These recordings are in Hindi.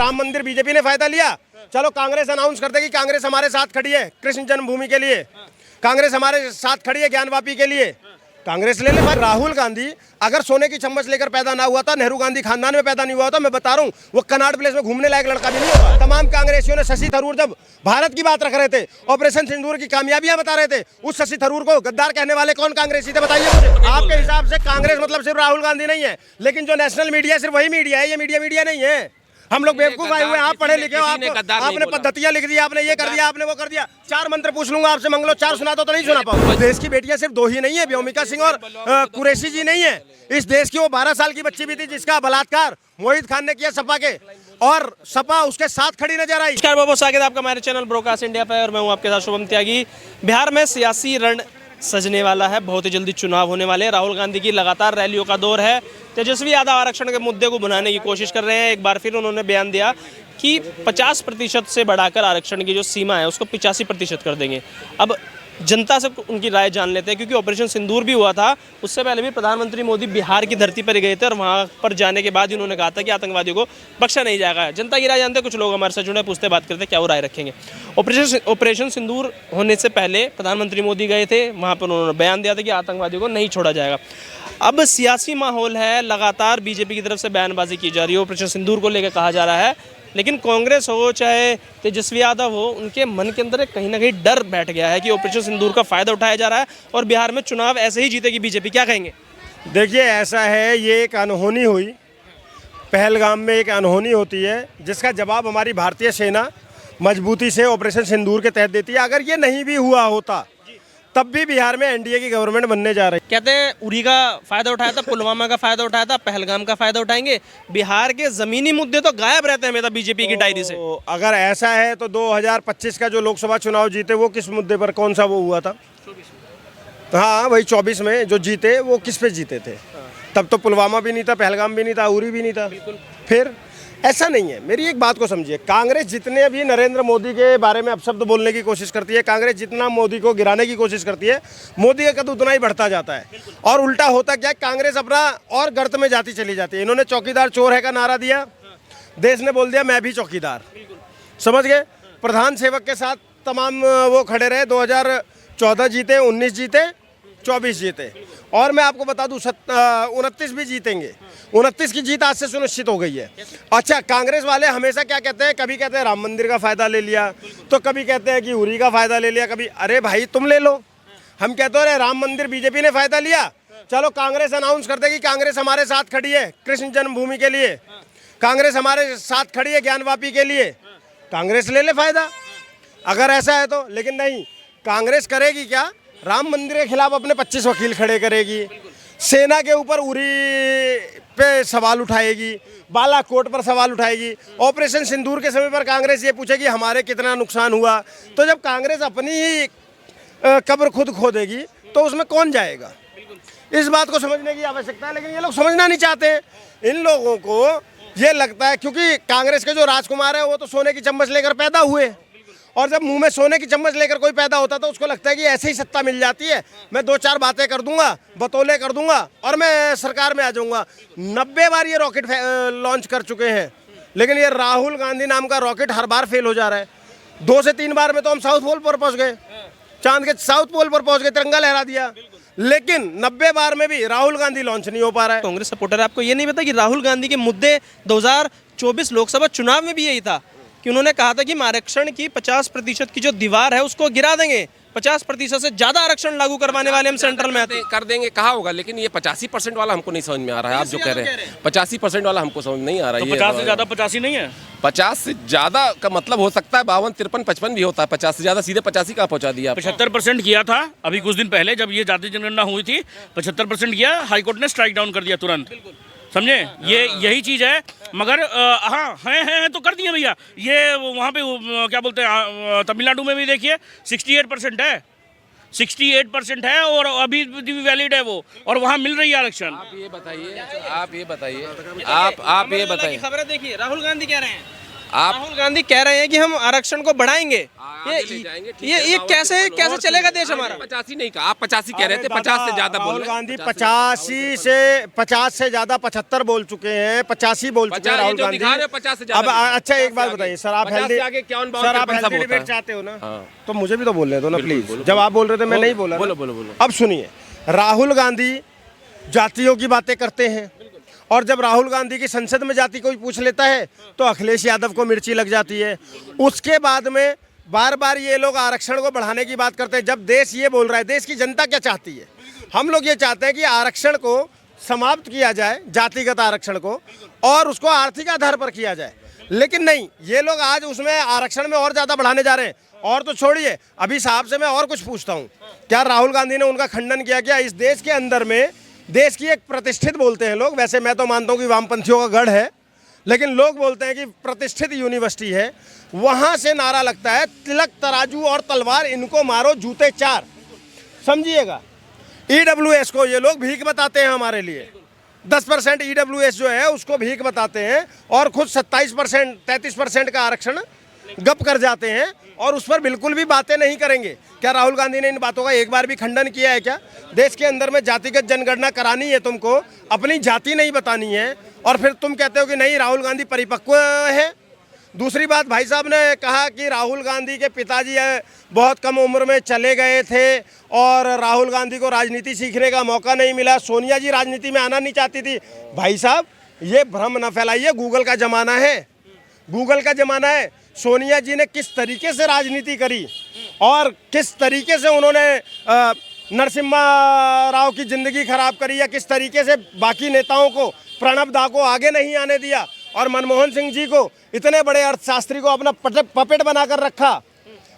राम मंदिर बीजेपी ने फायदा लिया, चलो कांग्रेस अनाउंस कर देगी कांग्रेस हमारे साथ खड़ी है कृष्ण जन्मभूमि के लिए, कांग्रेस हमारे साथ खड़ी है ज्ञानवापी के लिए, कांग्रेस ले ले। राहुल गांधी अगर सोने की चम्मच लेकर पैदा ना हुआ था, नेहरू गांधी खानदान में पैदा नहीं हुआ था, मैं बता रहा हूँ वो कनाट प्लेस में घूमने लायक लड़का भी नहीं होगा। तमाम कांग्रेसियों ने शशि थरूर जब भारत की बात रख रहे थे, ऑपरेशन सिंदूर की कामयाबियां बता रहे थे, उस शशि थरूर को गद्दार कहने वाले कौन कांग्रेसी थे बताइए मुझे। आपके हिसाब से कांग्रेस मतलब सिर्फ राहुल गांधी नहीं है, लेकिन जो नेशनल मीडिया सिर्फ वही मीडिया है, ये मीडिया नहीं है। हम लोग बेवकूफ आए हुए हैं, आप पढ़े लिखे हो, आपने पद्धतियां लिख दी, आपने ये कर दिया, आपने वो कर दिया। 4 मंत्र पूछ लूंगा आपसे, मंगलो 4 सुना दो तो नहीं सुना पाऊंगा। देश की बेटियां सिर्फ 2 ही नहीं है, व्योमिका सिंह और कुरैशी जी नहीं है, इस देश की वो 12 साल की बच्ची भी थी जिसका बलात्कार मोहित खान ने किया सपा के, और सपा उसके साथ खड़ी नजर आई। नमस्कार, बहुत बहुत स्वागत है आपका हमारे चैनल ब्रॉडकास्ट इंडिया पर, और मैं हूं आपके साथ शुभम त्यागी। बिहार में सियासी रण सजने वाला है, बहुत ही जल्दी चुनाव होने वाले हैं। राहुल गांधी की लगातार रैलियों का दौर है। तेजस्वी यादव आरक्षण के मुद्दे को भुनाने की कोशिश कर रहे हैं। एक बार फिर उन्होंने बयान दिया कि 50% से बढ़ाकर आरक्षण की जो सीमा है उसको 85% कर देंगे। अब जनता से उनकी राय जान लेते हैं, क्योंकि ऑपरेशन सिंदूर भी हुआ था, उससे पहले भी प्रधानमंत्री मोदी बिहार की धरती पर गए थे, और वहाँ पर जाने के बाद ही उन्होंने कहा था कि आतंकवादियों को बख्शा नहीं जाएगा। जनता की राय जानते हैं, कुछ लोग हमारे साथ जुड़े, पूछते बात करते क्या वो राय रखेंगे। ऑपरेशन सिंदूर होने से पहले प्रधानमंत्री मोदी गए थे, वहाँ पर उन्होंने बयान दिया था कि आतंकवादियों को नहीं छोड़ा जाएगा। अब सियासी माहौल है, लगातार बीजेपी की तरफ से बयानबाजी की जा रही है, ऑपरेशन सिंदूर को लेकर कहा जा रहा है, लेकिन कांग्रेस हो चाहे तेजस्वी यादव हो, उनके मन के अंदर कहीं ना कहीं डर बैठ गया है कि ऑपरेशन सिंदूर का फायदा उठाया जा रहा है और बिहार में चुनाव ऐसे ही जीतेगी बीजेपी। क्या कहेंगे? देखिए ऐसा है, ये एक अनहोनी हुई, पहलगाम में एक अनहोनी होती है जिसका जवाब हमारी भारतीय सेना मजबूती से ऑपरेशन सिंदूर के तहत देती है। अगर ये नहीं भी हुआ होता तब भी बिहार में एनडीए की गवर्नमेंट बनने जा रही है। कहते हैं उरी का फायदा उठाया था, पुलवामा का फायदा उठाया था, पहलगाम का फायदा उठाएंगे। बिहार के जमीनी मुद्दे तो गायब रहते हैं हमेशा बीजेपी की डायरी से। अगर ऐसा है तो 2025 का जो लोकसभा चुनाव जीते वो किस मुद्दे पर, कौन सा वो हुआ था? हाँ वही 24 में जो जीते वो किस पे जीते थे? तब तो पुलवामा भी नहीं था, पहलगाम भी नहीं था, उरी भी नहीं था। फिर ऐसा नहीं है, मेरी एक बात को समझिए। कांग्रेस जितने भी नरेंद्र मोदी के बारे में अपशब्द बोलने की कोशिश करती है, कांग्रेस जितना मोदी को गिराने की कोशिश करती है, मोदी का कद उतना ही बढ़ता जाता है। और उल्टा होता क्या है, कांग्रेस अपना और गर्त में जाती चली जाती है। इन्होंने चौकीदार चोर है का नारा दिया, देश ने बोल दिया मैं भी चौकीदार, समझ गए। प्रधान सेवक के साथ तमाम वो खड़े रहे, 2014 जीते, 19 जीते, 24 जीते, और मैं आपको बता दूं 29 भी जीतेंगे। 29 की जीत आज से सुनिश्चित हो गई है। अच्छा, कांग्रेस वाले हमेशा क्या कहते हैं, कभी कहते हैं राम मंदिर का फायदा ले लिया, तो कभी कहते हैं कि उरी का फायदा ले लिया, कभी अरे भाई तुम ले लो। हम कहते हैं राम मंदिर बीजेपी ने फायदा लिया, चलो कांग्रेस अनाउंस कर देगी कांग्रेस हमारे साथ खड़ी है कृष्ण जन्मभूमि के लिए, कांग्रेस हमारे साथ खड़ी है ज्ञानवापी के लिए, कांग्रेस ले ले फायदा अगर ऐसा है तो। लेकिन नहीं, कांग्रेस करेगी क्या, राम मंदिर के खिलाफ अपने 25 वकील खड़े करेगी, सेना के ऊपर उरी पे सवाल उठाएगी, बालाकोट पर सवाल उठाएगी। ऑपरेशन सिंदूर के समय पर कांग्रेस ये पूछेगी हमारे कितना नुकसान हुआ। तो जब कांग्रेस अपनी ही कब्र खुद खोदेगी तो उसमें कौन जाएगा? इस बात को समझने की आवश्यकता है, लेकिन ये लोग समझना नहीं चाहते। इन लोगों को ये लगता है क्योंकि कांग्रेस के जो राजकुमार है वो तो सोने की चम्मच लेकर पैदा हुए, और जब मुंह में सोने की चम्मच लेकर कोई पैदा होता तो उसको लगता है कि ऐसे ही सत्ता मिल जाती है, मैं 2-4 बातें कर दूंगा, बतौले कर दूंगा और मैं सरकार में आ जाऊंगा। 90 बार ये रॉकेट लॉन्च कर चुके हैं, लेकिन ये राहुल गांधी नाम का रॉकेट हर बार फेल हो जा रहा है। 2 से 3 बार में तो हम साउथ पोल पर पहुंच गए, चांद के साउथ पोल पर पहुंच गए, तिरंगा लहरा दिया, लेकिन 90 बार में भी राहुल गांधी लॉन्च नहीं हो पा रहा है। कांग्रेस सपोर्टर आपको ये नहीं पता कि राहुल गांधी के मुद्दे 2024 लोकसभा चुनाव में भी यही था कि उन्होंने कहा था कि आरक्षण की 50% की जो दीवार है उसको गिरा देंगे, 50% से ज्यादा आरक्षण लागू करवाने वाले हम सेंट्रल में आते कर देंगे, कहा होगा। लेकिन ये 85% वाला हमको नहीं समझ में आ रहा है। आप जो कह रहे हैं 85% वाला हमको समझ नहीं आ रहा है। तो 50 से ज्यादा 85 नहीं है। 50 से ज्यादा का मतलब हो सकता है 52, 53, 55 भी होता है। 50 से ज्यादा सीधे 85 का पहुंचा दिया। 75% किया था अभी कुछ दिन पहले जब ये जातीय जनगणना हुई थी, 75% किया, हाईकोर्ट ने स्ट्राइक डाउन कर दिया तुरंत, समझे। ये यही चीज़ है, मगर हाँ है तो कर दिए भैया। ये वहाँ पे क्या बोलते हैं, तमिलनाडु में भी देखिए 68% है, 68% है, और अभी भी वैलिड है वो, और वहाँ मिल रही है आरक्षण। आप ये बताइए। खबरें देखिए, राहुल गांधी कह रहे हैं कि हम आरक्षण को बढ़ाएंगे। आगे ले जाएंगे, ठीक ये है, ये और कैसे और कैसे चलेगा देश आपने हमारा? 85 नहीं कहा, आप 85 कह रहे थे, 50 से ज्यादा बोल राहुल रहे हैं। गांधी 50 से ज्यादा 75 बोल चुके हैं, 85 बोल चुके हैं 50 राहुल जो गांधी। दिखा रहे हो, 50 से ज्यादा अब नहीं। अच्छा एक 50 बात से बताइए आगे। सर, आप 50 हेल्दी से आगे 51, 52, सर आप 53 सब हेल्दी होता डिबेट है। चाहते हो ना, हाँ। तो मुझे भी तो बोलने दो ना प्लीज। जब आप बोल रहे थे मैं नहीं बोला ना। बोलो, बोलो, बोलो। अब सुनिए, राहुल गांधी जातियों की बातें करते हैं, और जब राहुल गांधी की संसद में जाति कोई पूछ लेता है तो अखिलेश यादव को मिर्ची लग जाती है। उसके बाद में बार बार ये लोग आरक्षण को बढ़ाने की बात करते हैं। जब देश ये बोल रहा है, देश की जनता क्या चाहती है? हम लोग ये चाहते हैं कि आरक्षण को समाप्त किया जाए, जातिगत आरक्षण को, और उसको आर्थिक आधार पर किया जाए। लेकिन नहीं, ये लोग आज उसमें आरक्षण में और ज़्यादा बढ़ाने जा रहे हैं। और तो छोड़िए, अभी साहब से मैं और कुछ पूछता हूँ, क्या राहुल गांधी ने उनका खंडन किया? क्या इस देश के अंदर में, देश की एक प्रतिष्ठित बोलते हैं लोग, वैसे मैं तो मानता हूँ कि वामपंथियों का गढ़ है, लेकिन लोग बोलते हैं कि प्रतिष्ठित यूनिवर्सिटी है, वहाँ से नारा लगता है, तिलक तराजू और तलवार इनको मारो जूते चार। समझिएगा, ईडब्ल्यूएस को ये लोग भीख बताते हैं हमारे लिए। 10% ईडब्ल्यूएस जो है उसको भीख बताते हैं, और खुद 27% 33% का आरक्षण गप कर जाते हैं, और उस पर बिल्कुल भी बातें नहीं करेंगे। क्या राहुल गांधी ने इन बातों का एक बार भी खंडन किया है? क्या देश के अंदर में जातिगत जनगणना करानी है तुमको, अपनी जाति नहीं बतानी है, और फिर तुम कहते हो कि नहीं राहुल गांधी परिपक्व है? दूसरी बात, भाई साहब ने कहा कि राहुल गांधी के पिताजी बहुत कम उम्र में चले गए थे और राहुल गांधी को राजनीति सीखने का मौका नहीं मिला, सोनिया जी राजनीति में आना नहीं चाहती थी। भाई साहब, ये भ्रम न फैलाइए, गूगल का ज़माना है, गूगल का ज़माना है। सोनिया जी ने किस तरीके से राजनीति करी और किस तरीके से उन्होंने नरसिम्हा राव की ज़िंदगी खराब करी, या किस तरीके से बाकी नेताओं को, प्रणब दा को आगे नहीं आने दिया, और मनमोहन सिंह जी को, इतने बड़े अर्थशास्त्री को अपना पपेट बनाकर रखा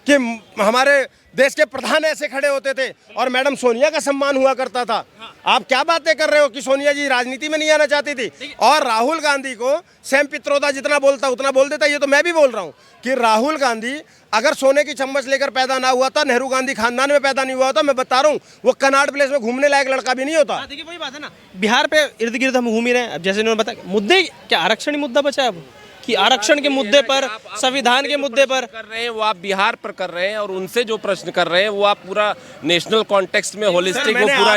कि हमारे देश के प्रधान ऐसे खड़े होते थे, और मैडम सोनिया का सम्मान हुआ करता था। आप क्या बातें कर रहे हो कि सोनिया जी राजनीति में नहीं आना चाहती थी? और राहुल गांधी को सैम पित्रोदा जितना बोलता उतना बोल देता। ये तो मैं भी बोल रहा हूँ कि राहुल गांधी अगर सोने की चम्मच लेकर पैदा ना हुआ था, नेहरू गांधी खानदान में पैदा नहीं हुआ होता, मैं बता रहा हूँ वो कनाट प्लेस में घूमने लायक लड़का भी नहीं होता। देखिए वही बात है ना, बिहार पे इर्द गिर्द हम घूम ही रहे हैं। अब जैसे इन्होंने बताया, मुद्दे क्या आरक्षण ही मुद्दा बचा है अब, कि आरक्षण के मुद्दे पर, संविधान के मुद्दे पर कर रहे हैं, वो आप बिहार पर कर रहे हैं, और उनसे जो प्रश्न कर रहे हैं वो आप पूरा नेशनल कॉन्टेक्स्ट में होलिस्टिक, वो पूरा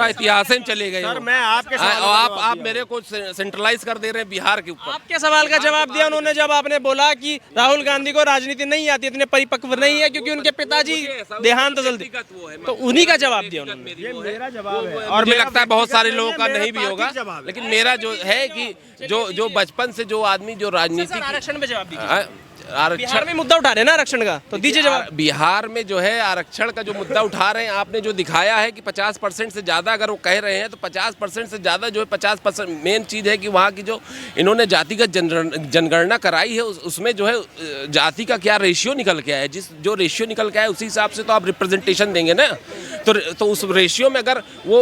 इतिहास में चले गए। सर, मैं आपके आप मेरे को सेंट्रलाइज कर दे रहे हैं बिहार के ऊपर। आपके सवाल का जवाब दिया उन्होंने जब आपने बोला कि राहुल गांधी को राजनीति नहीं आती, इतने परिपक्व नहीं है क्योंकि उनके पिताजी देहांत जल्दी, तो उन्हीं का जवाब दिया उन्होंने। मेरा जवाब है, और मुझे लगता है बहुत सारे लोगों का मेरा नहीं भी होगा, तार्किक जवाब है। लेकिन मेरा जो है कि जो बचपन से जो आदमी जो राजनीति आरक्षण पे जवाब दीजिए। बिहार आरक्षण में मुद्दा उठा रहे हैं ना आरक्षण का, तो दीजिए जवाब। बिहार में जो है आरक्षण का जो मुद्दा उठा रहे हैं, आपने जो दिखाया है कि 50% से ज़्यादा अगर वो कह रहे हैं, तो 50% से ज़्यादा जो है 50% मेन चीज़ है कि वहाँ की जो इन्होंने जातिगत जनगणना कराई है, उसमें जो है जाति का क्या रेशियो निकल के आया है। जो रेशियो निकल के आया उसी हिसाब से तो आप रिप्रेजेंटेशन देंगे ना। तो उस रेशियो में अगर वो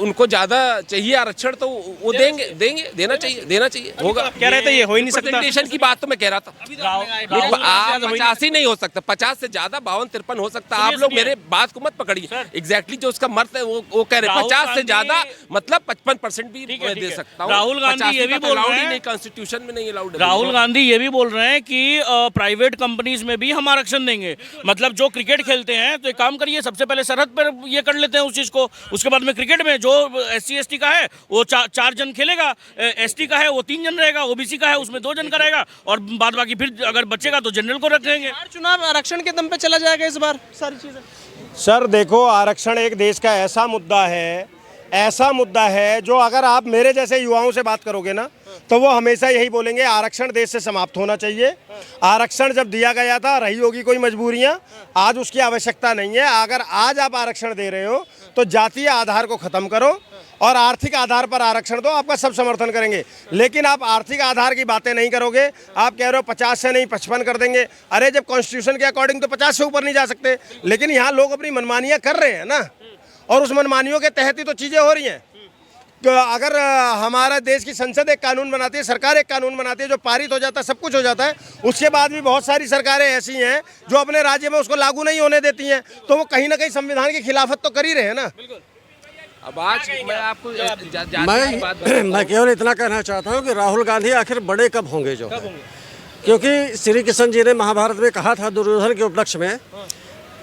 उनको ज़्यादा चाहिए आरक्षण, तो वो देना चाहिए होगा। कह रहे थे ये हो ही नहीं सकता। रिप्रेजेंटेशन की बात तो मैं कह रहा था। आप 85 नहीं हो सकता, 50 से ज्यादा 52-53 हो सकता। आप लोग मेरे बात को मत पकड़िए। एग्जैक्टली जो उसका मर्थ है वो कह रहे हैं 50 से ज्यादा, मतलब 55% भी मैं दे सकता हूँ। राहुल गांधी ये भी बोल रहे हैं, कॉन्स्टिट्यूशन में नहीं अलाउड। राहुल गांधी ये भी बोल रहे हैं कि प्राइवेट कंपनीज में भी हम आरक्षण देंगे। मतलब जो क्रिकेट खेलते हैं तो एक काम करिए, सबसे पहले सरहद पर ये कर लेते हैं उस चीज को, उसके बाद में क्रिकेट में जो SC ST का है वो 4 जन खेलेगा, ST का है वो 3 जन रहेगा, OBC का है उसमें 2 जन का रहेगा, और बाद बाकी फिर अगर बचेगा तो जनरल को रखेंगे। चुनाव आरक्षण के दम पे चला जाएगा इस बार सारी चीजें। सर देखो, आरक्षण एक देश का ऐसा मुद्दा है जो अगर आप मेरे जैसे युवाओं से बात करोगे ना, तो वो हमेशा यही बोलेंगे आरक्षण देश से समाप्त होना चाहिए। आरक्षण जब दिया गया था, रही होगी कोई मजबूरियां, आज उसकी आवश्यकता नहीं है। अगर आज आप आरक्षण दे रहे हो तो जातीय आधार को ख़त्म करो और आर्थिक आधार पर आरक्षण दो, आपका सब समर्थन करेंगे। लेकिन आप आर्थिक आधार की बातें नहीं करोगे। आप कह रहे हो 50 से नहीं 55 कर देंगे। अरे जब कॉन्स्टिट्यूशन के अकॉर्डिंग तो 50 से ऊपर नहीं जा सकते, लेकिन यहाँ लोग अपनी मनमानियाँ कर रहे हैं ना, और उस मनमानियों के तहत ही तो चीज़ें हो रही हैं। तो अगर हमारा देश की संसद एक कानून बनाती है, सरकार एक कानून बनाती है, जो पारित हो जाता है, सब कुछ हो जाता है, उसके बाद भी बहुत सारी सरकारें ऐसी हैं जो अपने राज्य में उसको लागू नहीं होने देती हैं, तो वो कहीं ना कहीं संविधान की खिलाफत तो कर ही रहे हैं ना। अब आज मैं आपको मैं केवल इतना कहना चाहता हूँ कि राहुल गांधी आखिर बड़े कब होंगे। जो क्योंकि श्री कृष्ण जी ने महाभारत में कहा था दुर्योधन के उपलक्ष्य में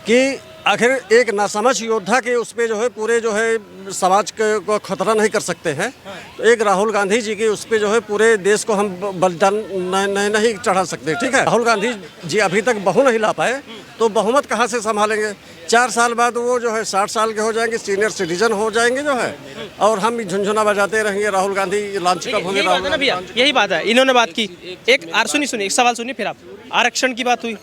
कि आखिर एक नासमझ योद्धा के उस पे जो है पूरे जो है समाज को खतरा नहीं कर सकते हैं। तो एक राहुल गांधी जी की उस पे जो है पूरे देश को हम बलिदान नहीं चढ़ा सकते। ठीक है, राहुल गांधी जी अभी तक बहू नहीं ला पाए तो बहुमत कहाँ से संभालेंगे? 4 साल बाद वो जो है 60 साल के हो जाएंगे, सीनियर सिटीजन हो जाएंगे जो है, और हम झुंझुना बजाते रहेंगे राहुल गांधी लॉन्च कब होंगे। यही बात है ना भैया, यही बात है। इन्होंने बात की एक सुनिए एक सवाल सुनिए, फिर आप आरक्षण की बात हुई,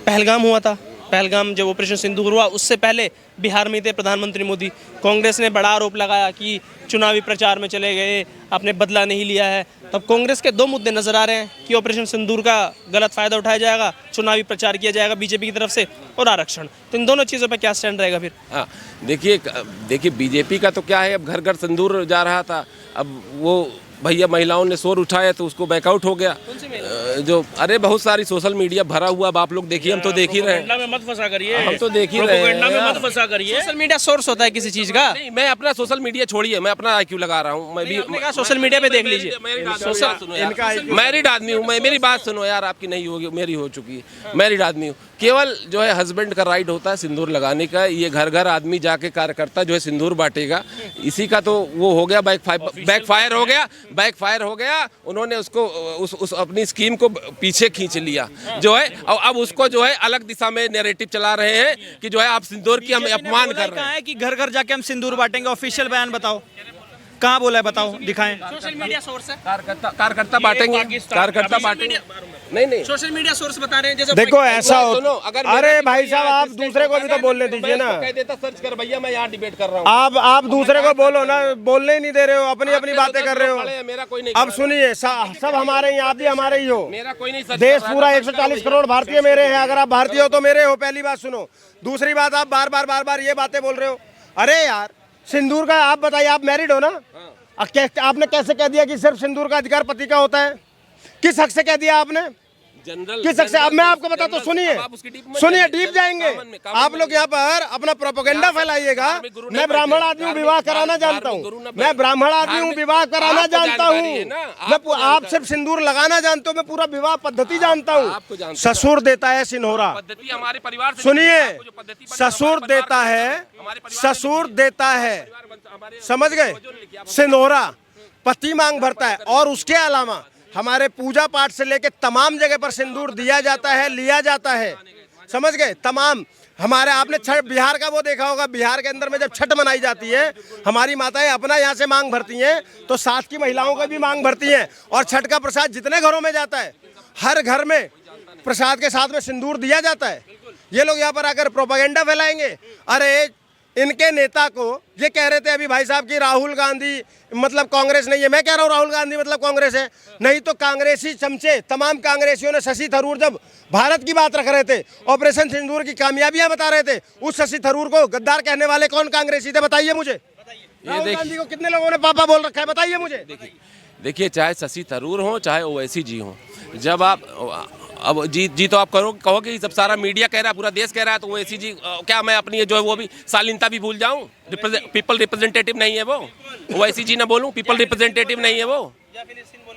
पहलगाम हुआ था, पहलगाम जब ऑपरेशन सिंदूर हुआ उससे पहले बिहार में थे प्रधानमंत्री मोदी। कांग्रेस ने बड़ा आरोप लगाया कि चुनावी प्रचार में चले गए, आपने बदला नहीं लिया है। तब कांग्रेस के 2 मुद्दे नजर आ रहे हैं कि ऑपरेशन सिंदूर का गलत फायदा उठाया जाएगा, चुनावी प्रचार किया जाएगा बीजेपी की तरफ से, और आरक्षण। तो इन दोनों चीज़ों पर क्या स्टैंड रहेगा फिर? हाँ, देखिए बीजेपी का तो क्या है, अब घर घर सिंदूर जा रहा था, अब वो भैया महिलाओं ने शोर उठाया तो उसको बैकआउट हो गया। जो अरे बहुत सारी सोशल मीडिया भरा हुआ, अब आप लोग देखिए, हम तो देख ही रहे हैं। में मत फंसा करिए, हम तो देख ही रहे हैं। में मत फंसा करिए। सोशल मीडिया सोर्स होता है किसी चीज का। नहीं, मैं अपना सोशल मीडिया छोड़िए, मैं अपना आईक्यू लगा रहा हूँ। मैं भी सोशल मीडिया पे देख लीजिए। मैरिड आदमी हूँ मैं, मेरी बात सुनो यार, आपकी नहीं होगी, मेरी हो चुकी है। मैरिड आदमी हूँ, केवल जो है हस्बैंड का राइट होता है सिंदूर लगाने का। ये घर घर आदमी जाके कार्यकर्ता जो है सिंदूर बांटेगा, इसी का तो वो हो गया बैकफायर हो गया। उन्होंने उसको उस अपनी स्कीम को पीछे खींच लिया जो है, और अब उसको जो है अलग दिशा में नैरेटिव चला रहे हैं कि जो है आप सिंदूर की हम अपमान कर रहे हैं। कि घर घर जाके हम सिंदूर बांटेंगे, ऑफिशियल बयान बताओ, कहाँ बोला है बताओ, दिखाएं। सोशल मीडिया सोर्स है, कार्यकर्ता बांटेंगे। नहीं सोशल मीडिया सोर्स बता रहे हैं। जैसे देखो ऐसा हो, सुनो, अगर अरे भाई साहब आप दूसरे को भी तो बोलने दीजिए ना। कह देता सर्च कर भैया, मैं यहाँ डिबेट कर रहा हूँ। आप दूसरे को बोलो ना, बोलने ही नहीं दे रहे हो, अपनी अपनी बातें कर रहे हो। मेरा कोई नहीं। अब सुनिए, सब हमारे ही, आप भी हमारे ही हो। मेरा कोई नहीं। देश पूरा 140 करोड़ भारतीय मेरे हैं। अगर आप भारतीय हो तो मेरे हो, पहली बात सुनो। दूसरी बात, आप बार बार ये बातें बोल रहे हो। अरे यार, सिंदूर का आप बताइए, आप मैरिड हो ना? आपने कैसे कह दिया कि सिर्फ सिंदूर का अधिकार पति का होता है? किस हक से कह दिया आपने? किस हक से? अब मैं आपको बताता हूँ, सुनिए डीप जाएंगे। आप लोग यहाँ पर अपना प्रोपेगेंडा फैलाइएगा। मैं ब्राह्मण आदमी हूँ, विवाह कराना जानता हूँ। मैं ब्राह्मण आदमी हूँ, विवाह कराना जानता हूँ। मैं आप सिर्फ सिंदूर लगाना जानते हो, मैं पूरा विवाह पद्धति जानता हूँ। ससुर देता है सिन्होरा, हमारे परिवार से सुनिए, ससुर देता है, समझ गए? सिन्होरा पति मांग भरता है, और उसके अलावा हमारे पूजा पाठ से लेके तमाम जगह पर सिंदूर दिया जाता है, लिया जाता है, समझ गए? तमाम हमारे, आपने छठ बिहार का वो देखा होगा, बिहार के अंदर में जब छठ मनाई जाती है, हमारी माताएं अपना यहाँ से मांग भरती हैं, तो साथ की महिलाओं का भी मांग भरती हैं। और छठ का प्रसाद जितने घरों में जाता है, हर घर में प्रसाद के साथ में सिंदूर दिया जाता है। ये लोग यहाँ पर आकर प्रोपेगेंडा फैलाएंगे। अरे इनके नेता को ये कह रहे थे अभी भाई साहब कि राहुल गांधी मतलब कांग्रेस नहीं है। मैं कह रहा हूँ राहुल गांधी मतलब कांग्रेस है। नहीं तो कांग्रेसी चमचे, तमाम कांग्रेसियों ने शशि थरूर जब भारत की बात रख रहे थे, ऑपरेशन सिंदूर की कामयाबियां बता रहे थे, उस शशि थरूर को गद्दार कहने वाले कौन कांग्रेसी थे? बताइए मुझे। राहुल गांधी को कितने लोगों ने पापा बोल रखा है? बताइए मुझे। देखिए, चाहे शशि थरूर हो, चाहे ओवैसी जी हो, जब आप अब जी तो आप कहो कि जब सारा मीडिया कह रहा है, पूरा देश कह रहा है, तो ओवैसी जी क्या मैं अपनी जो है वो भी शालीनता भी भूल जाऊं? पीपल रिप्रेजेंटेटिव नहीं है वो? ओवैसी जी ना बोलूं, पीपल रिप्रेजेंटेटिव नहीं है वो?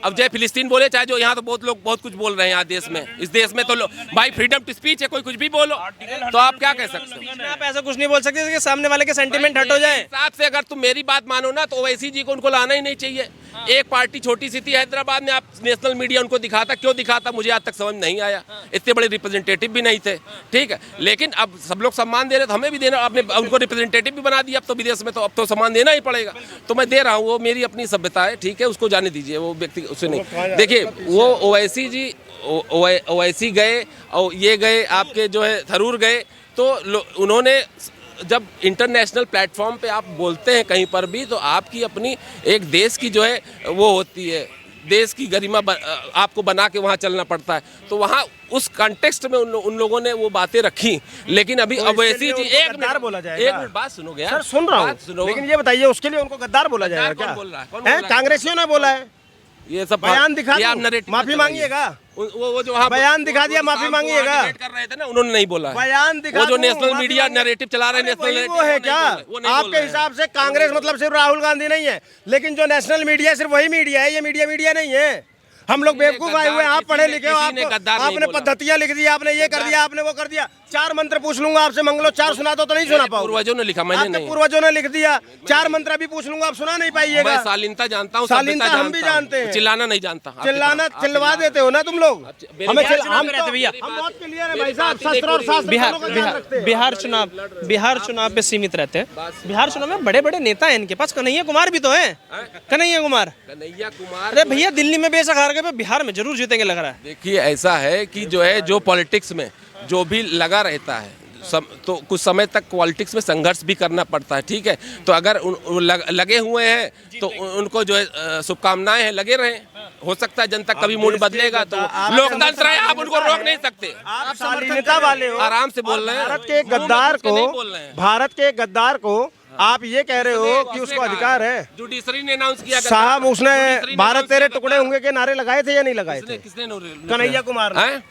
अब जय फिलिस्तीन बोले, चाहे जो यहाँ तो बहुत लोग बहुत कुछ बोल रहे हैं यहाँ देश में। इस देश में तो भाई फ्रीडम टू स्पीच है, कोई कुछ भी बोलो, तो आप क्या कह सकते हो? आप ऐसा कुछ नहीं बोल सकते कि सामने वाले के सेंटिमेंट हट हो जाए। हिसाब से अगर तुम मेरी बात मानो ना, तो ओवैसी जी को उनको लाना ही नहीं चाहिए। एक पार्टी छोटी सी थी हैदराबाद में, आप नेशनल मीडिया उनको दिखाता, क्यों दिखाता मुझे आज तक समझ नहीं आया। इतने बड़े रिप्रेजेंटेटिव भी नहीं थे, ठीक है। लेकिन अब सब लोग सम्मान दे रहे, तो हमें भी देना। आपने उनको रिप्रेजेंटेटिव भी बना दिया, अब तो विदेश में तो अब तो सम्मान देना ही पड़ेगा। तो मैं दे रहा हूँ, वो मेरी अपनी सभ्यता है, ठीक है, उसको जाने दीजिए, वो व्यक्ति उससे नहीं। देखिए, वो ओवैसी जी ओवैसी गए और ये गए, आपके जो है थरूर गए, तो उन्होंने जब इंटरनेशनल प्लेटफॉर्म पे आप बोलते हैं कहीं पर भी, तो आपकी अपनी एक देश की जो है वो होती है, देश की गरिमा आपको बना के वहाँ चलना पड़ता है। तो वहाँ उस कॉन्टेक्स्ट में उन लोगों ने वो बातें रखी। लेकिन अभी अब ऐसी जी एक मिनट बोला जाएगा। एक मिनट बात सुनोगे यार? सर सुन रहा हूँ, लेकिन ये बताइए उसके लिए उनको गद्दार बोला जाएगा क्या? कौन बोल रहा है? कौन बोल रहा है? कांग्रेसियों ने बोला है। ये सब बयान दिखा दिया, माफी मांगिएगा। वो जो वहाँ बयान दिखा दिया, माफी मांगिएगा। कर रहे थे ना, उन्होंने नहीं बोला है। बयान दिखा, वो जो नेशनल मीडिया नैरेटिव चला रहे हैं, नेशनल वो है क्या? आपके हिसाब से कांग्रेस मतलब सिर्फ राहुल गांधी नहीं है, लेकिन जो नेशनल मीडिया सिर्फ वही मीडिया है, ये मीडिया नहीं है। हम लोग बेवकूफ आए हुए हैं, आप किसी पढ़े ने- लिखे हो, किसी ने गद्दार नहीं आपने बोला। पद्धतियां लिख दी, आपने ये कर दिया, आपने वो कर दिया। 4 मंत्र पूछ लूंगा आपसे, मंगलो 4 सुना दो तो नहीं सुना पाओ। पूर्वजों ने लिखा, मैंने आपके नहीं। पूर्वजों ने लिख दिया। 4 मंत्र भी पूछ लूंगा, आप सुना नहीं पाइएगा। मैं शालीनता जानता हूँ, शालीनता सभ्यता हम भी जानता हूँ। जानते हैं। चिल्लाना नहीं जानता। चिल्लाना चिल्लवा देते हो ना तुम लोग। मेरे हमें बिहार चुनाव में रहते भैया। हम बहुत क्लियर है मेरी भाई साहब, बात नहीं शस्त्र और पूरी। शास्त्र बिहार दोनों का ध्यान बिहार रखते हैं। बिहार चुनाव पे सीमित रहते हैं। बिहार चुनाव में बड़े बड़े नेता हैं इनके पास, कन्हैया कुमार भी तो हैं। कन्हैया कुमार, कन्हैया कुमार, अरे भैया दिल्ली में बेसहारा के पे बिहार में जरूर जीतेंगे लग रहा है। देखिए ऐसा है कि जो है, जो पॉलिटिक्स में जो भी लगा रहता है तो कुछ समय तक पॉलिटिक्स में संघर्ष भी करना पड़ता है, ठीक है। तो अगर लगे हुए हैं तो उनको जो है शुभकामनाएं हैं, लगे रहें। हो सकता है जनता कभी मूड बदलेगा, तो लोकतंत्र है, आप उनको रोक नहीं सकते। आप शालीनता वाले हो, आराम से बोल रहे हैं। भारत के गद्दार को, नहीं बोल रहे हैं। भारत के गद्दार को आप ये कह रहे हो कि उसको अधिकार है। जुडिशरी ने अनाउंस किया साहब उसने जुडिशरी ने भारत announce तेरे किया, टुकड़े होंगे के नारे लगाए थे या नहीं लगाए थे? किसने कन्हैया कुमार ने। हैं?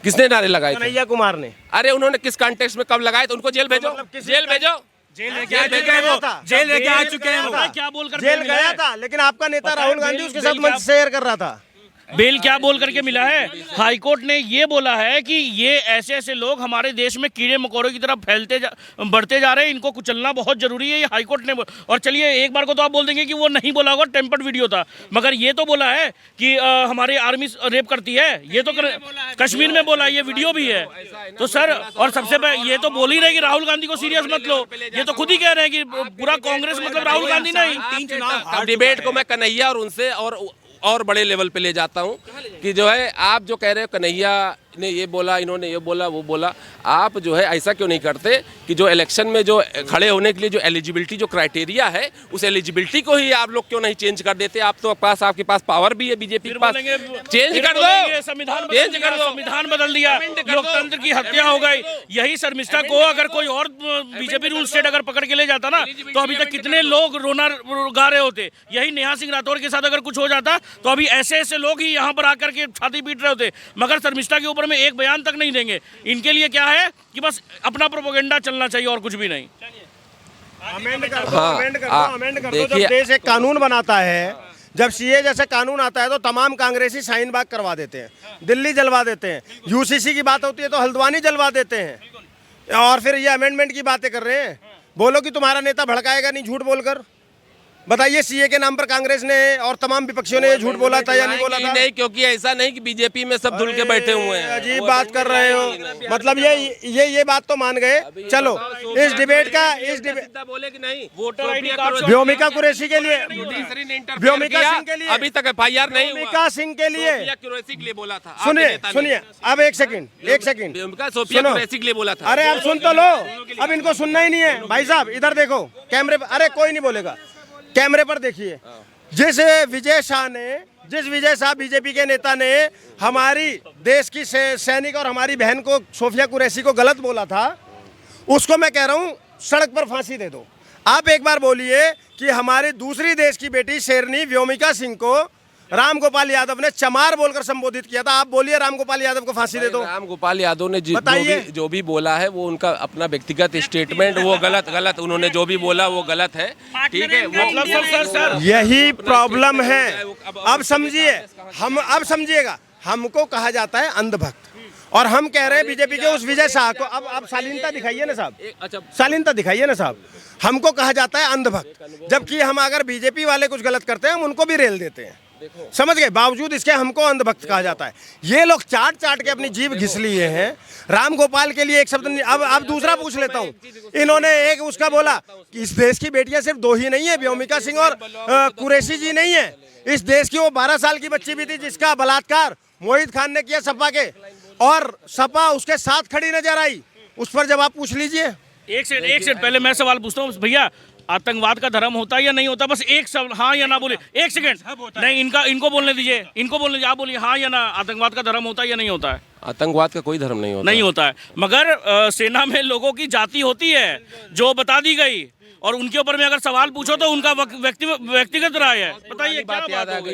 किसने नारे लगाए थे? कन्हैया कुमार ने। अरे उन्होंने किस कॉन्टेक्स्ट में कब लगाए थे? उनको जेल भेजो, मतलब किस- जेल भेजो। जेल लेके आ चुके हैं वो, जेल लेके आ चुके हैं वो। क्या बोलकर जेल मिला गया है? था, लेकिन आपका नेता पता है राहुल गांधी बेल- उसके बेल साथ मंच शेयर कर रहा था। बेल क्या बोल करके मिला है? हाईकोर्ट ने ये बोला है कि ये ऐसे ऐसे लोग हमारे देश में कीड़े मकोड़ों की तरफ बढ़ते जा रहे हैं, इनको कुचलना बहुत जरूरी है, ये हाईकोर्ट ने और चलिए एक बार को तो आप बोल देंगे कि वो नहीं बोला होगा, टेम्पर्ड वीडियो था, मगर ये तो बोला है कि हमारी आर्मी रेप करती है, ये तो कश्मीर में बोला, ये वीडियो भी है। तो सर, और सबसे पहले ये तो बोल ही रहे कि राहुल गांधी को सीरियस मत लो, ये तो खुद ही कह रहे हैं कि पूरा कांग्रेस मतलब राहुल गांधी नहीं। डिबेट को मैं कन्हैया और उनसे और बड़े लेवल पे ले जाता हूँ कि जो है, आप जो कह रहे हो कन्हैया ने ये बोला, इन्होंने ये बोला, वो बोला, आप जो है ऐसा क्यों नहीं करते कि जो इलेक्शन में जो खड़े होने के लिए जो एलिजिबिलिटी जो क्राइटेरिया है, उस एलिजिबिलिटी को ही आप लोग क्यों नहीं चेंज कर देते? आप तो आपके पास पावर भी है, बीजेपी के पास, चेंज कर दो, संविधान चेंज कर दो, संविधान बदल दिया, लोकतंत्र की हत्या हो गई। यही शर्मिष्ठा को अगर कोई और बीजेपी रूल स्टेट अगर पकड़ के ले जाता ना, तो अभी तक कितने लोग रोना गा रहे होते। यही नेहा सिंह राठौर के साथ अगर कुछ हो जाता तो अभी ऐसे ऐसे लोग ही यहाँ पर आकर के छाती पीट रहे होते, मगर शर्मिष्ठा के ऊपर में एक बयान तक नहीं देंगे। इनके लिए क्या है कि बस अपना प्रोपेगेंडा चलना चाहिए और कुछ भी नहीं। अमेंड कर दो, हाँ, अमेंड कर दो, हाँ, अमेंड कर दो। देखिए- जब देश एक कानून बनाता है, जब सीए जैसा कानून आता है तो तमाम कांग्रेसी शाहीन बाग करवा देते हैं, दिल्ली जलवा देते हैं, यूसीसी की बात होती है तो हल्द्वानी जलवा देते हैं, और फिर ये अमेंडमेंट की बातें कर रहे हैं। बोलो कि तुम्हारा नेता भड़काएगा नहीं झूठ बोलकर। बताइए, सीए के नाम पर कांग्रेस ने और तमाम विपक्षियों ने ये झूठ बोला था या नहीं बोला था? नहीं, क्योंकि ऐसा नहीं कि बीजेपी में सब धुल के बैठे हुए हैं। अजीब बात कर रहे हो। मतलब ये बात तो मान गए। चलो, इस डिबेट का बोले कि नहीं, voter ID card Vyomika Qureshi के लिए, जुडिशरी ने इंटरफेयर व्योमिका किया, सिंह के लिए, अभी तक एफआईआर नहीं हुआ। व्योमिका सिंह के लिए, सोफिया कुरैशी के लिए बोला था। आपके सुनिए नेता ने। सुनिए, अब एक सेकंड व्योमिका सोफिया सुनो। कुरैशी के लिए बोला था। अरे अब सुन तो लो, अब इनको सुनना ही नहीं है। भाई साहब इधर देखो कैमरे पर, अरे कोई नहीं बोलेगा, कैमरे पर देखिए। जिस विजय शाह बीजेपी के नेता ने हमारी देश की सैनिक और हमारी बहन को, सोफिया कुरैशी को गलत बोला था, उसको मैं कह रहा हूँ सड़क पर फांसी दे दो। आप एक बार बोलिए कि हमारी दूसरी देश की बेटी शेरनी व्योमिका सिंह को राम गोपाल यादव ने चमार बोलकर संबोधित किया था। आप बोलिए राम गोपाल यादव को फांसी दे दो। राम गोपाल यादव ने बताइए। जो भी बोला है वो उनका अपना व्यक्तिगत स्टेटमेंट, वो गलत उन्होंने जो भी बोला वो गलत है, ठीक है। वो यही प्रॉब्लम है। अब समझिए, अब समझिएगा, हमको कहा जाता है अंधभक्त, और हम कह रहे हैं बीजेपी के उस विजय शाह को, अब शालीनता दिखाइए ना साहब, अच्छा, शालीनता दिखाइए ना साहब। हमको कहा जाता है अंधभक्त, जबकि हम अगर बीजेपी वाले कुछ गलत करते हैं हम उनको भी रेल देते हैं, समझ गए। बावजूद इसके हमको अंधभक्त कहा जाता है। ये लोग चाट के अपनी जीभ घिस लिए हैं। राम गोपाल के लिए एक शब्द नहीं। अब दूसरा पूछ लेता हूँ, इन्होंने एक उसका बोला कि इस देश की बेटियां सिर्फ 2 ही नहीं है, व्योमिका सिंह और कुरैशी जी नहीं है। इस देश की वो 12 साल की बच्ची भी थी जिसका बलात्कार मोहित खान ने किया सपा के, और सपा उसके साथ खड़ी नजर आई। उस पर जवाब पूछ लीजिए। एक सेकंड पहले मैं सवाल पूछता हूँ भैया, आतंकवाद का धर्म होता है या नहीं होता? बस एक शब्द हाँ या ना बोले। एक सेकंड नहीं, इनको बोलने दीजिए, आप बोलिए हाँ या ना, आतंकवाद का धर्म होता है या नहीं होता है? आतंकवाद का कोई धर्म नहीं होता है, मगर सेना में लोगों की जाति होती है जो बता दी गई, और उनके ऊपर में अगर सवाल पूछो तो उनका व्यक्तिगत राय है। बताइए क्या बात याद आ गई,